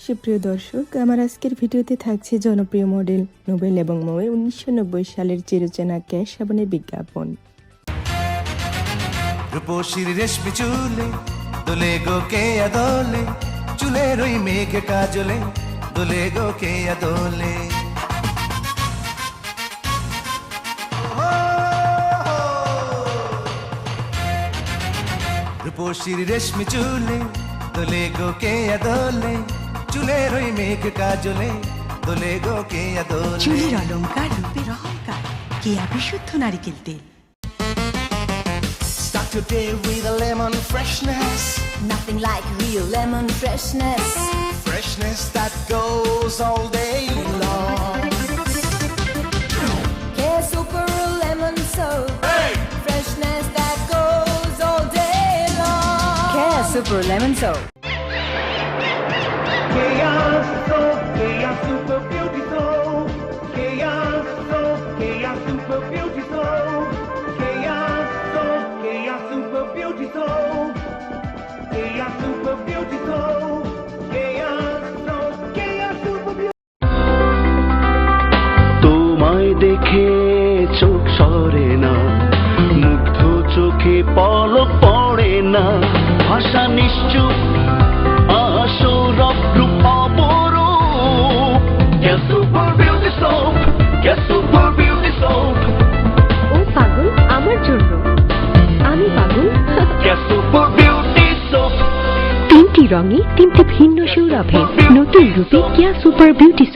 সুপ্রিয় দর্শক, আমার আজকের ভিডিওতে থাকছে জনপ্রিয় মডেল নোবেল এবং মৌয়ের 1990 সালের চিরচেনা ক্যাশ সাবানের বিজ্ঞাপন। রূপসীর রেশমি চুলে দোলে গো কে আদোলে, চুলের ওই মেঘ কাজলে দোলে গো কে আদোলে। রূপসীর রেশমি চুলে দোলে গো কে আদোলে, চুলের ওই মেঘ কাজলে দোলে গো কে আদোলে। চুলের অলংকার, রূপের অহংকার, কেয়া বিশুদ্ধ নারিকেল তেল। Start your day with a lemon freshness, Nothing like real lemon freshness. freshness that goes all day long. Care Super Lemon Soap. Freshness that goes all day long. Care Super Lemon Soap. Chaos Soap, Chaos Super Beauty Soap. Chaos Soap, Chaos Super Beauty Soap. Chaos Soap, Chaos Super Beauty Soap. Chaos Super Beauty Soap. Chaos Soap, Chaos Super Beauty. তোমায় দেখে চোখ সরে না, মুগ্ধ চোখে পলক পড়ে না, ভাষা নিশ্চুপ আসরব রূপ অপরূপ। Get Super Beauty Soap, Get Super Beauty Soap, ও পাগল আমার জন্য, আমি পাগল। Get Super Beauty Soap। 3টি রঙে 3টি ভিন্ন সৌরভে নতুন রূপে কেয়া সুপার বিউটি